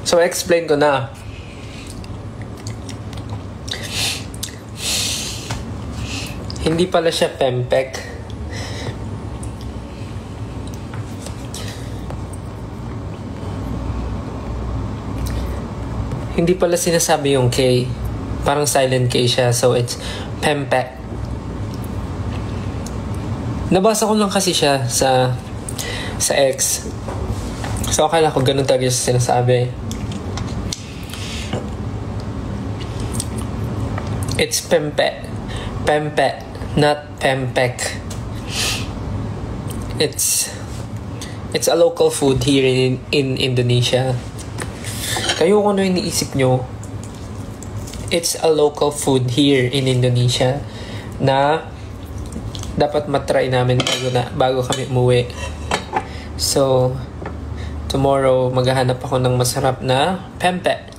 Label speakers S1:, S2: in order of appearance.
S1: So, explain ko na. Hindi pala siya pempek. Hindi pala sinasabi yung K. Parang silent K siya. So, it's pempek. Nabasa ko lang kasi siya sa X. So, akala ko ganun talaga siya sinasabi. It's pempek. Pempek. Not pempek. It's a local food here in Indonesia. Kayo kung ano yung iniisip nyo, it's a local food here in Indonesia na dapat matry namin bago kami umuwi. So, tomorrow maghahanap ako ng masarap na pempek.